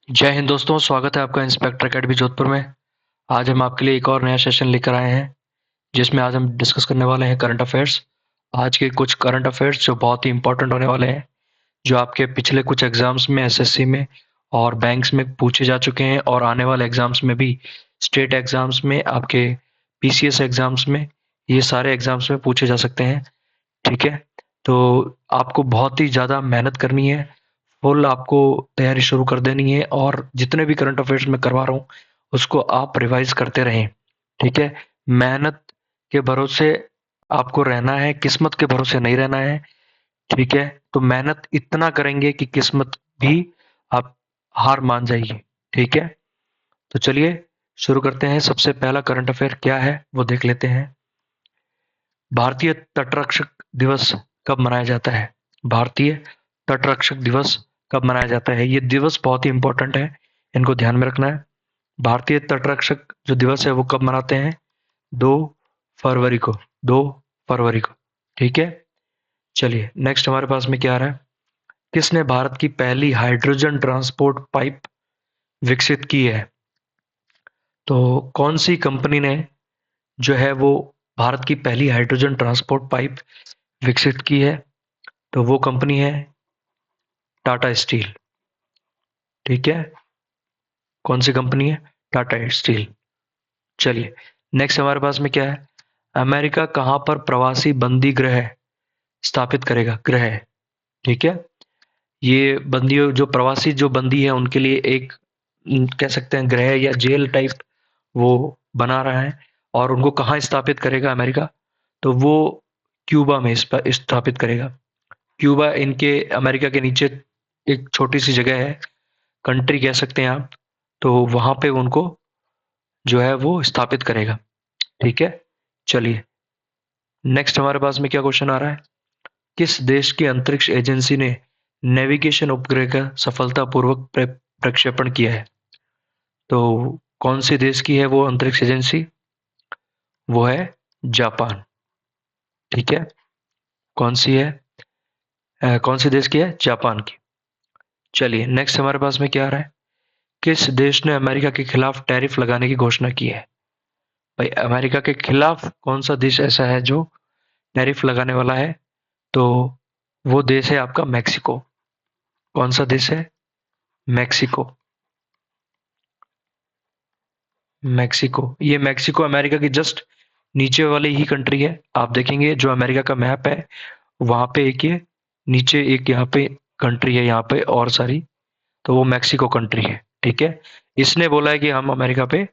जय हिंद दोस्तों, स्वागत है आपका इंस्पेक्टर अकेडमी जोधपुर में। आज हम आपके लिए एक और नया सेशन लेकर आए हैं, जिसमें आज हम डिस्कस करने वाले हैं करंट अफेयर्स। आज के कुछ करंट अफेयर्स जो बहुत ही इंपॉर्टेंट होने वाले हैं, जो आपके पिछले कुछ एग्जाम्स में, एसएससी में और बैंक्स में पूछे जा चुके हैं, और आने वाले एग्जाम्स में भी, स्टेट एग्जाम्स में, आपके पीसीएस एग्जाम्स में, ये सारे एग्जाम्स में पूछे जा सकते हैं। ठीक है, तो आपको बहुत ही ज़्यादा मेहनत करनी है, फुल आपको तैयारी शुरू कर देनी है, और जितने भी करंट अफेयर्स मैं करवा रहा हूँ उसको आप रिवाइज करते रहें। ठीक है, मेहनत के भरोसे आपको रहना है, किस्मत के भरोसे नहीं रहना है। ठीक है, तो मेहनत इतना करेंगे कि किस्मत भी आप हार मान जाएगी। ठीक है, तो चलिए शुरू करते हैं। सबसे पहला करंट अफेयर क्या है वो देख लेते हैं। भारतीय तटरक्षक दिवस कब मनाया जाता है? भारतीय तटरक्षक दिवस कब मनाया जाता है? ये दिवस बहुत ही इंपॉर्टेंट है, इनको ध्यान में रखना है। भारतीय तटरक्षक जो दिवस है वो कब मनाते हैं? 2 फरवरी को। 2 फरवरी को। ठीक है, चलिए नेक्स्ट हमारे पास में क्या आ रहा है। किसने भारत की पहली हाइड्रोजन ट्रांसपोर्ट पाइप विकसित की है? तो कौन सी कंपनी ने जो है वो भारत की पहली हाइड्रोजन ट्रांसपोर्ट पाइप विकसित की है? तो वो कंपनी है टाटा स्टील। ठीक है, कौन सी कंपनी है? टाटा स्टील। चलिए नेक्स्ट हमारे पास में क्या है। अमेरिका कहां पर प्रवासी बंदी गृह स्थापित करेगा? ग्रह। ठीक है, ये बंदी जो प्रवासी जो बंदी है उनके लिए एक कह सकते हैं ग्रह या जेल टाइप वो बना रहा है। और उनको कहाँ स्थापित करेगा अमेरिका? तो वो क्यूबा में स्थापित करेगा। क्यूबा इनके अमेरिका के नीचे एक छोटी सी जगह है, कंट्री कह सकते हैं आप। तो वहां पे उनको जो है वो स्थापित करेगा। ठीक है, चलिए नेक्स्ट हमारे पास में क्या क्वेश्चन आ रहा है। किस देश की अंतरिक्ष एजेंसी ने नेविगेशन उपग्रह का सफलतापूर्वक प्रक्षेपण किया है? तो कौन सी देश की है वो अंतरिक्ष एजेंसी? वो है जापान। ठीक है, कौन सी है? कौन सी देश की है? जापान की। चलिए नेक्स्ट हमारे पास में क्या आ रहा है। किस देश ने अमेरिका के खिलाफ टैरिफ लगाने की घोषणा की है? भाई अमेरिका के खिलाफ कौन सा देश ऐसा है जो टैरिफ लगाने वाला है? तो वो देश है आपका मैक्सिको। कौन सा देश है? मैक्सिको। मैक्सिको, ये मैक्सिको अमेरिका की जस्ट नीचे वाली ही कंट्री है। आप देखेंगे जो अमेरिका का मैप है, वहां पे एक ये नीचे एक यहाँ पे कंट्री है, यहाँ पे और सारी, तो वो मैक्सिको कंट्री है। ठीक है, इसने बोला है कि हम अमेरिका पे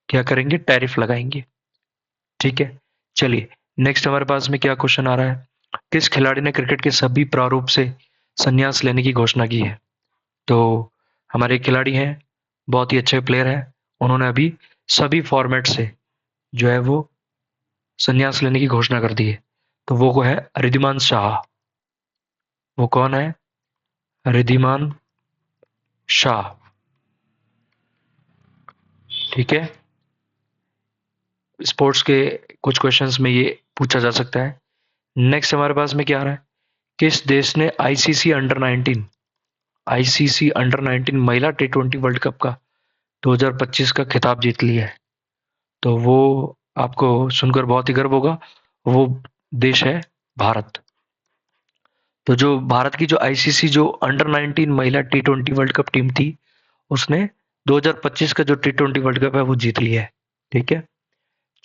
क्या करेंगे? टैरिफ लगाएंगे। ठीक है, चलिए नेक्स्ट हमारे पास में क्या क्वेश्चन आ रहा है। किस खिलाड़ी ने क्रिकेट के सभी प्रारूप से संन्यास लेने की घोषणा की है? तो हमारे खिलाड़ी हैं, बहुत ही अच्छे प्लेयर हैं, उन्होंने अभी सभी फॉर्मेट से जो है वो संन्यास लेने की घोषणा कर दी है। तो वो है रिद्धिमान शाह। वो कौन है? रिद्धिमान शाह। ठीक है, स्पोर्ट्स के कुछ क्वेश्चंस में ये पूछा जा सकता है। नेक्स्ट हमारे पास में क्या आ रहा है। किस देश ने आईसीसी अंडर 19 महिला टी20 वर्ल्ड कप का 2025 का खिताब जीत लिया है? तो वो आपको सुनकर बहुत ही गर्व होगा, वो देश है भारत। तो जो भारत की जो आईसीसी जो अंडर 19 महिला टी20 वर्ल्ड कप टीम थी, उसने 2025 का जो टी20 वर्ल्ड कप है वो जीत लिया है। ठीक है,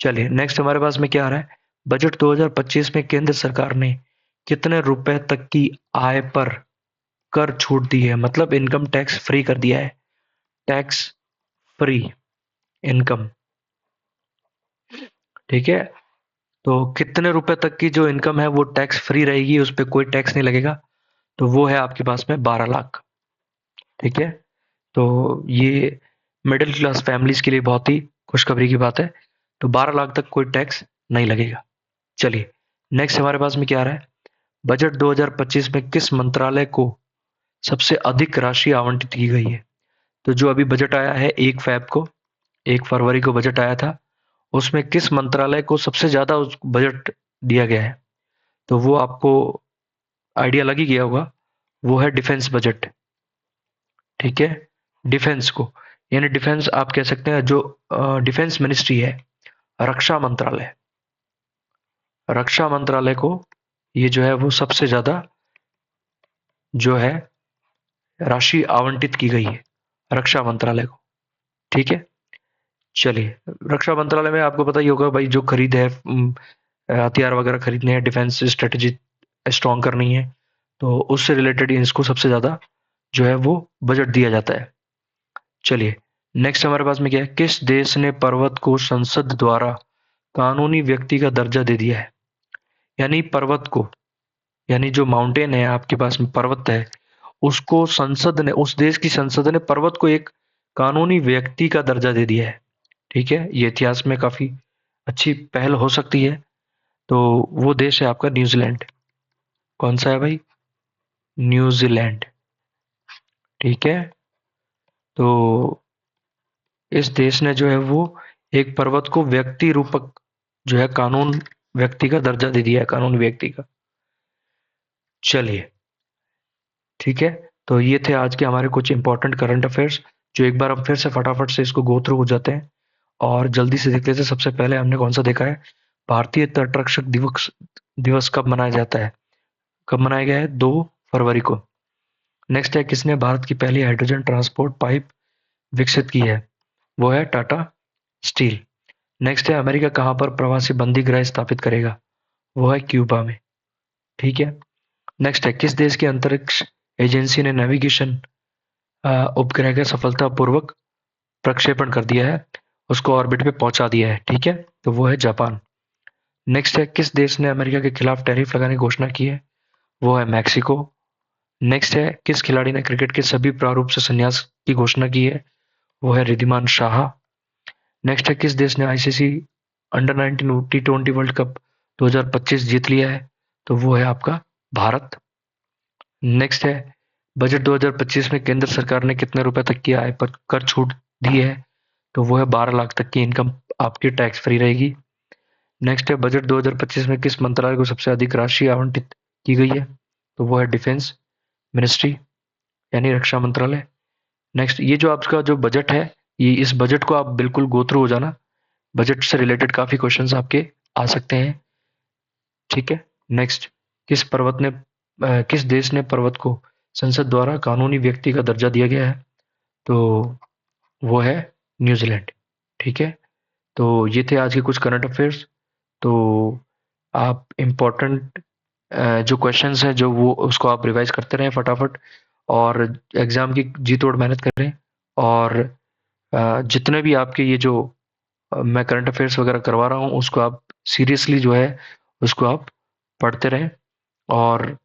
चलिए नेक्स्ट हमारे पास में क्या आ रहा है। बजट 2025 में केंद्र सरकार ने कितने रुपए तक की आय पर कर छूट दी है? मतलब इनकम टैक्स फ्री कर दिया है। Tax free income. ठीक है, तो कितने रुपए तक की जो इनकम है वो टैक्स फ्री रहेगी, उस पर कोई टैक्स नहीं लगेगा? तो वो है आपके पास में 12 लाख। ठीक है, तो ये मिडिल क्लास फैमिलीज के लिए बहुत ही खुशखबरी की बात है। तो 12 लाख तक कोई टैक्स नहीं लगेगा। चलिए नेक्स्ट हमारे पास में क्या आ रहा है। बजट 2025 में किस मंत्रालय को सबसे अधिक राशि आवंटित की गई है? तो जो अभी बजट आया है 1 फैब को, 1 फरवरी को बजट आया था, उसमें किस मंत्रालय को सबसे ज्यादा उस बजट दिया गया है? तो वो आपको आइडिया लग ही गया होगा, वो है डिफेंस बजट। ठीक है, डिफेंस को, यानी डिफेंस आप कह सकते हैं जो डिफेंस मिनिस्ट्री है, रक्षा मंत्रालय, रक्षा मंत्रालय को ये जो है वो सबसे ज़्यादा जो है राशि आवंटित की गई है रक्षा मंत्रालय को। ठीक है, चलिए रक्षा मंत्रालय में आपको पता ही होगा भाई, जो खरीद है हथियार वगैरह खरीदने हैं, डिफेंस स्ट्रेटेजी स्ट्रॉन्ग करनी है, तो उससे रिलेटेड इसको सबसे ज़्यादा जो है वो बजट दिया जाता है। चलिए नेक्स्ट हमारे पास में क्या है, किस देश ने पर्वत को संसद द्वारा कानूनी व्यक्ति का दर्जा दे दिया है? यानी पर्वत को, यानी जो माउंटेन है आपके पास में पर्वत है, उसको संसद ने, उस देश की संसद ने पर्वत को एक कानूनी व्यक्ति का दर्जा दे दिया है। ठीक है, ये इतिहास में काफी अच्छी पहल हो सकती है। तो वो देश है आपका न्यूजीलैंड। कौन सा है भाई? न्यूजीलैंड। ठीक है, तो इस देश ने जो है वो एक पर्वत को व्यक्ति रूपक जो है कानून व्यक्ति का दर्जा दे दिया है, कानून व्यक्ति का। चलिए ठीक है, तो ये थे आज के हमारे कुछ इंपॉर्टेंट करंट अफेयर्स, जो एक बार हम फिर से फटाफट से इसको गो थ्रू हो जाते हैं और जल्दी से देख लेते हैं। सबसे पहले हमने कौन सा देखा है, भारतीय तटरक्षक दिवस दिवस कब मनाया जाता है? कब मनाया गया है? 2 फरवरी को। नेक्स्ट है, किसने भारत की पहली हाइड्रोजन ट्रांसपोर्ट पाइप विकसित की है? वो है टाटा स्टील। नेक्स्ट है, अमेरिका कहाँ पर प्रवासी बंदी गृह स्थापित करेगा? वो है क्यूबा में। ठीक है, नेक्स्ट है, किस देश की अंतरिक्ष एजेंसी ने नेविगेशन उपग्रह का सफलतापूर्वक प्रक्षेपण कर दिया है, उसको ऑर्बिट पे पहुंचा दिया है? ठीक है, तो वो है जापान। नेक्स्ट है, किस देश ने अमेरिका के खिलाफ टैरिफ लगाने की घोषणा की है? वो है मैक्सिको। नेक्स्ट है, किस खिलाड़ी ने क्रिकेट के सभी प्रारूप से संन्यास की घोषणा की है? वो है रिद्धिमान शाह। नेक्स्ट है, किस देश ने ICC under 19 T20 world cup 2025 जीत लिया है? तो वो है आपका भारत। नेक्स्ट है, बजट 2025 में केंद्र सरकार ने कितने रुपए तक की आय पर कर छूट दी है? तो वो है 12 लाख तक की इनकम आपकी टैक्स फ्री रहेगी। नेक्स्ट है, बजट 2025 में किस मंत्रालय को सबसे अधिक राशि आवंटित की गई है? तो वो है डिफेंस मिनिस्ट्री, यानी रक्षा मंत्रालय। नेक्स्ट, ये जो आपका जो बजट है, ये इस बजट को आप बिल्कुल गो थ्रू हो जाना, बजट से रिलेटेड काफी क्वेश्चंस आपके आ सकते हैं। ठीक है, नेक्स्ट, किस देश ने पर्वत को संसद द्वारा कानूनी व्यक्ति का दर्जा दिया गया है? तो वो है न्यूजीलैंड। ठीक है, तो ये थे आज के कुछ करंट अफेयर्स। तो आप इम्पोर्टेंट जो क्वेश्चंस हैं जो वो उसको आप रिवाइज करते रहें फटाफट, और एग्जाम की जी तोड़ मेहनत करें। और जितने भी आपके ये जो मैं करंट अफेयर्स वगैरह करवा रहा हूँ, उसको आप सीरियसली जो है उसको आप पढ़ते रहें। और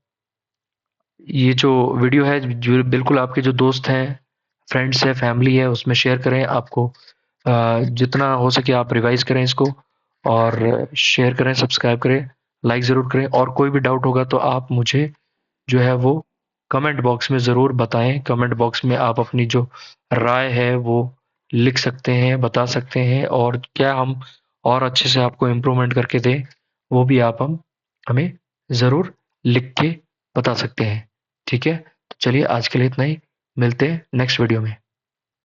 ये जो वीडियो है, जो बिल्कुल आपके जो दोस्त हैं, फ्रेंड्स है, फैमिली है, उसमें शेयर करें। आपको जितना हो सके आप रिवाइज करें इसको, और शेयर करें, सब्सक्राइब करें, लाइक ज़रूर करें। और कोई भी डाउट होगा तो आप मुझे जो है वो कमेंट बॉक्स में ज़रूर बताएं। कमेंट बॉक्स में आप अपनी जो राय है वो लिख सकते हैं, बता सकते हैं, और क्या हम और अच्छे से आपको इम्प्रूवमेंट करके दें, वो भी आप हम हमें ज़रूर लिख के बता सकते हैं। ठीक है, तो चलिए आज के लिए इतना ही, मिलते हैं नेक्स्ट वीडियो में।